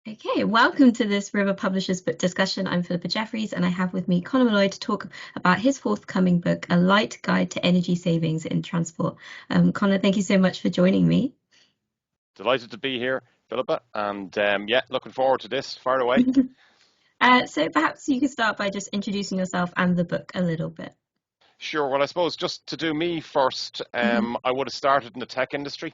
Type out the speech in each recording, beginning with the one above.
Okay, welcome to this River Publishers book discussion. I'm Philippa Jefferies, and I have with me Conor Molloy to talk about his forthcoming book, A Light Guide to Energy Savings in Transport. Conor, thank you so much for joining me. Delighted to be here, Philippa, and yeah, looking forward to this. Fire away. So perhaps you could start by just introducing yourself and the book a little bit. Sure. Well, I suppose just to do me first, I would have started in the tech industry,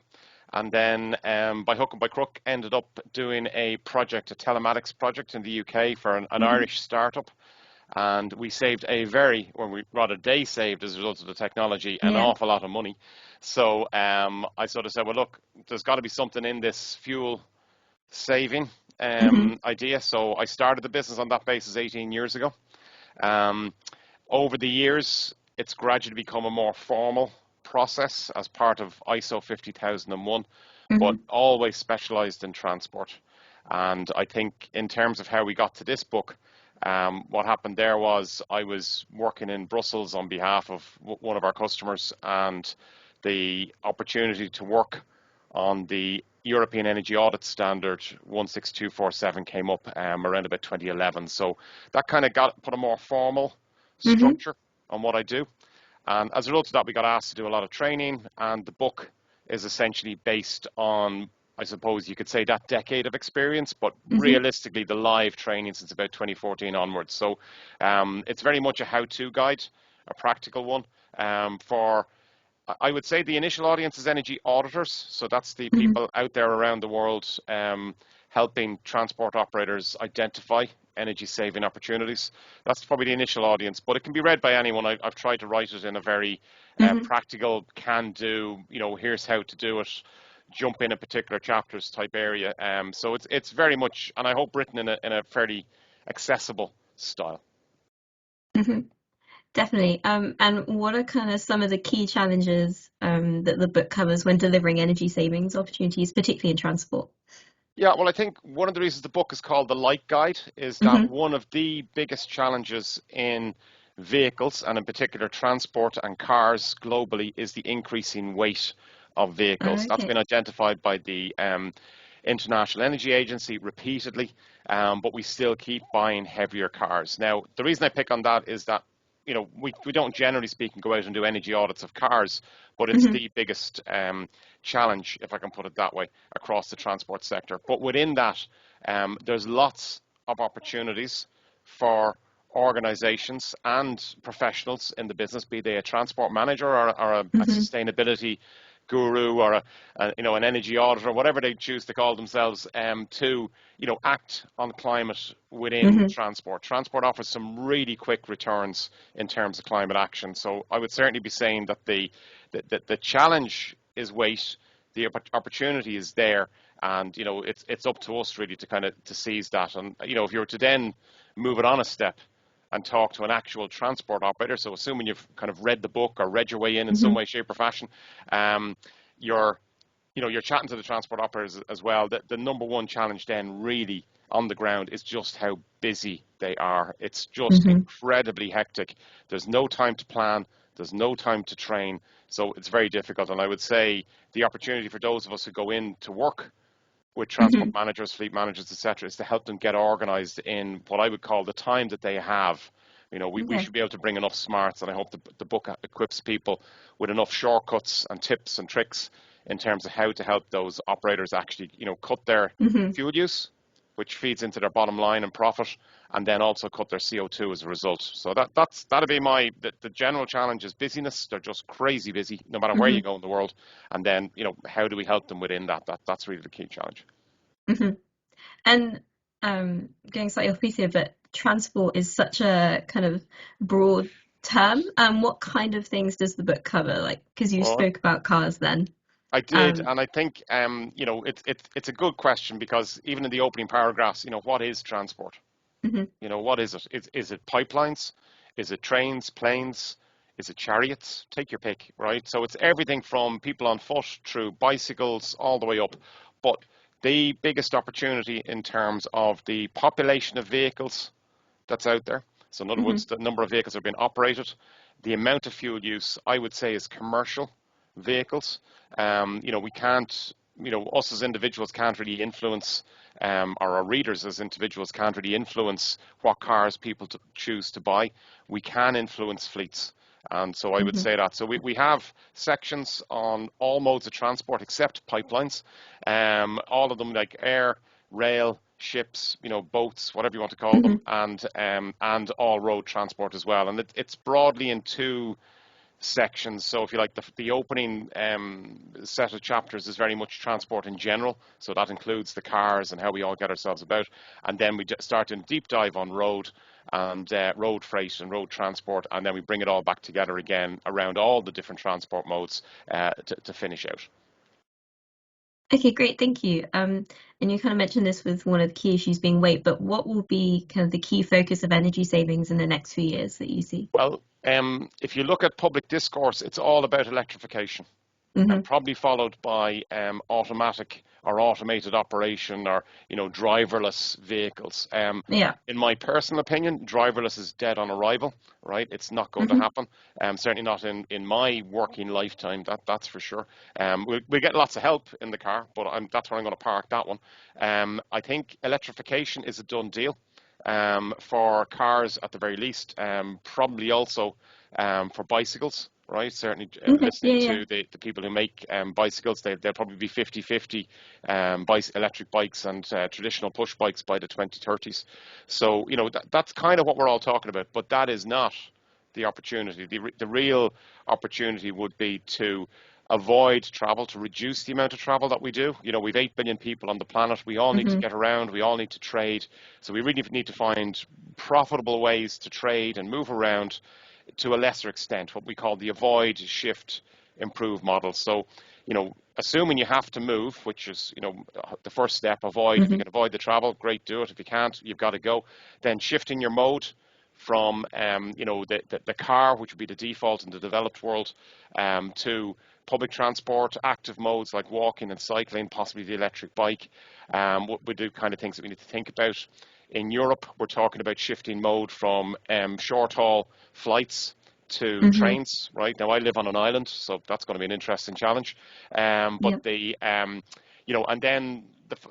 and then by hook and by crook ended up doing a project, a telematics project in the UK for an Irish startup. And we saved they saved as a result of the technology, an Yeah. awful lot of money. So I sort of said, well, look, there's got to be something in this fuel saving idea. So I started the business on that basis 18 years ago. Um, Over the years, it's gradually become a more formal process as part of ISO 50001, but always specialized in transport. And I think in terms of how we got to this book, what happened there was I was working in Brussels on behalf of one of our customers, and the opportunity to work on the European Energy Audit Standard 16247 came up around about 2011. So that kind of put a more formal structure on what I do. And as a result of that, we got asked to do a lot of training, and the book is essentially based on, I suppose you could say, that decade of experience, but realistically the live training since about 2014 onwards. So it's very much a how-to guide, a practical one for, I would say, the initial audience is energy auditors. So that's the people out there around the world helping transport operators identify energy saving opportunities. That's probably the initial audience, but it can be read by anyone. I've tried to write it in a very practical, can do, here's how to do it, jump in a particular chapters type area. So it's very much, and I hope written in a fairly accessible style. Definitely. And what are kind of some of the key challenges that the book covers when delivering energy savings opportunities, particularly in transport? Yeah, well, I think one of the reasons the book is called The Light Guide is that one of the biggest challenges in vehicles, and in particular transport and cars globally, is the increasing weight of vehicles. That's Okay. been identified by the International Energy Agency repeatedly, but we still keep buying heavier cars. Now, the reason I pick on that is that we don't generally speaking go out and do energy audits of cars, but it's the biggest challenge, if I can put it that way, across the transport sector. But within that, there's lots of opportunities for organizations and professionals in the business, be they a transport manager or a sustainability guru or an energy auditor, whatever they choose to call themselves, to act on climate within transport. Transport offers some really quick returns in terms of climate action. So I would certainly be saying that the challenge is weight, the opportunity is there, and it's up to us really to kind of to seize that. And if you were to then move it on a step and talk to an actual transport operator. So assuming you've kind of read the book or read your way in some way, shape or fashion, you're chatting to the transport operators as well. The number one challenge then really on the ground is just how busy they are. It's just incredibly hectic. There's no time to plan. There's no time to train. So it's very difficult. And I would say the opportunity for those of us who go in to work with transport managers, fleet managers, etc., is to help them get organized in what I would call the time that they have. We should be able to bring enough smarts, and I hope the book equips people with enough shortcuts and tips and tricks in terms of how to help those operators actually, cut their fuel use, which feeds into their bottom line and profit, and then also cut their CO2 as a result. So that'll be the general challenge is busyness. They're just crazy busy, no matter where you go in the world. And then, how do we help them within that? That's really the key challenge. And going slightly off piece here, but transport is such a kind of broad term. What kind of things does the book cover? Like, because you Well, spoke about cars then. I did, and I think it's a good question because even in the opening paragraphs, what is transport? What is it? Is it pipelines? Is it trains, planes? Is it chariots? Take your pick, right? So it's everything from people on foot through bicycles all the way up. But the biggest opportunity in terms of the population of vehicles that's out there. So in other words, the number of vehicles that are being operated, the amount of fuel use, I would say, is commercial vehicles. We can't us as individuals can't really influence, or our readers as individuals can't really influence what cars people choose to buy. We can influence fleets. And so I would say that. So we have sections on all modes of transport except pipelines. All of them, like air, rail, ships, boats, whatever you want to call them, and all road transport as well. And it's broadly in two sections. So if you like, the opening set of chapters is very much transport in general. So that includes the cars and how we all get ourselves about. And then we start in deep dive on road and road freight and road transport. And then we bring it all back together again around all the different transport modes to finish out. Okay, great, thank you. And you kind of mentioned this with one of the key issues being weight, but what will be kind of the key focus of energy savings in the next few years that you see? Well, if you look at public discourse, it's all about electrification, and probably followed by automatic or automated operation, or driverless vehicles. Yeah. In my personal opinion, driverless is dead on arrival. Right, it's not going to happen. Certainly not in my working lifetime. That's for sure. We get lots of help in the car, but that's where I'm going to park that one. I think electrification is a done deal. For cars at the very least, probably also for bicycles, right? Certainly listening to the people who make bicycles, they'll probably be 50-50 electric bikes and traditional push bikes by the 2030s. So, that's kind of what we're all talking about, but that is not the opportunity. The real opportunity would be to avoid travel, to reduce the amount of travel that we do. We've 8 billion people on the planet. We all need to get around. We all need to trade. So we really need to find profitable ways to trade and move around to a lesser extent, what we call the avoid, shift, improve model. So, assuming you have to move, which is, the first step, avoid. If you can avoid the travel, great, do it. If you can't, you've got to go. Then shifting your mode from, the car, which would be the default in the developed world, to public transport, active modes like walking and cycling, possibly the electric bike, would do kind of things that we need to think about. In Europe, we're talking about shifting mode from short-haul flights to trains. Right now, I live on an island, so that's going to be an interesting challenge. But and then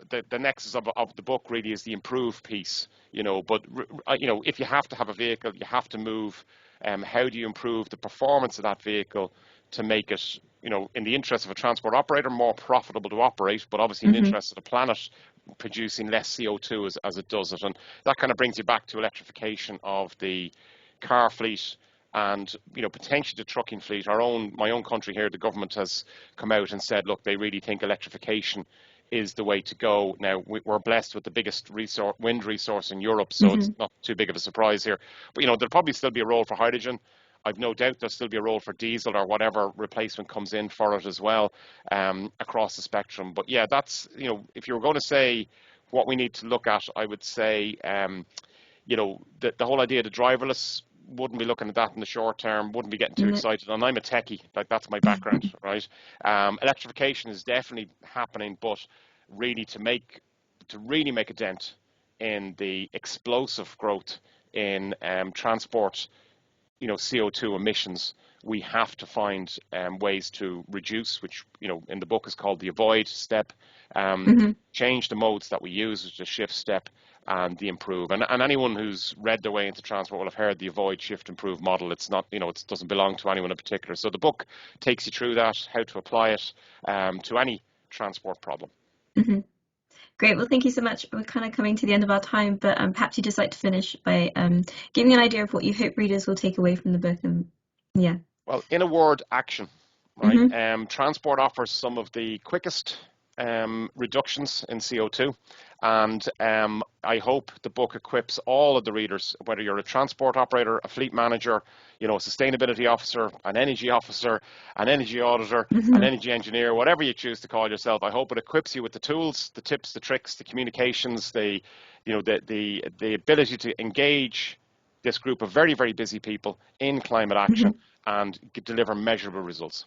the nexus of the book really is the improve piece. But if you have to have a vehicle, you have to move. How do you improve the performance of that vehicle to make it, in the interest of a transport operator, more profitable to operate, but obviously in the interest of the planet, producing less CO2 as it does it. And that kind of brings you back to electrification of the car fleet and, potentially the trucking fleet. My own country here, the government has come out and said, look, they really think electrification is the way to go. Now, we're blessed with the biggest wind resource in Europe, so it's not too big of a surprise here. But, there'll probably still be a role for hydrogen. I've no doubt there'll still be a role for diesel or whatever replacement comes in for it as well, across the spectrum. But yeah, that's, if you were going to say what we need to look at, I would say, the whole idea of the driverless, wouldn't be looking at that in the short term, wouldn't be getting too excited. And I'm a techie, that's my background, right? Electrification is definitely happening, but really to really make a dent in the explosive growth in transport, CO2 emissions, we have to find ways to reduce, which, in the book is called the avoid step, change the modes that we use, which is the shift step, and the improve. And anyone who's read their way into transport will have heard the avoid, shift, improve model. It's not, it doesn't belong to anyone in particular. So the book takes you through that, how to apply it to any transport problem. Great. Well, thank you so much. We're kind of coming to the end of our time, but perhaps you'd just like to finish by giving an idea of what you hope readers will take away from the book. And well, in a word, action. Right. Transport offers some of the quickest reductions in CO2, and I hope the book equips all of the readers, whether you're a transport operator, a fleet manager, a sustainability officer, an energy auditor, an energy engineer, whatever you choose to call yourself. I hope it equips you with the tools, the tips, the tricks, the communications, the ability to engage this group of very, very busy people in climate action and deliver measurable results.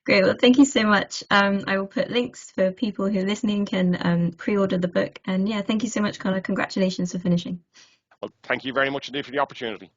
Great. Well, thank you so much. I will put links for people who are listening can pre-order the book. And yeah, thank you so much, Conor. Congratulations for finishing. Well, thank you very much indeed for the opportunity.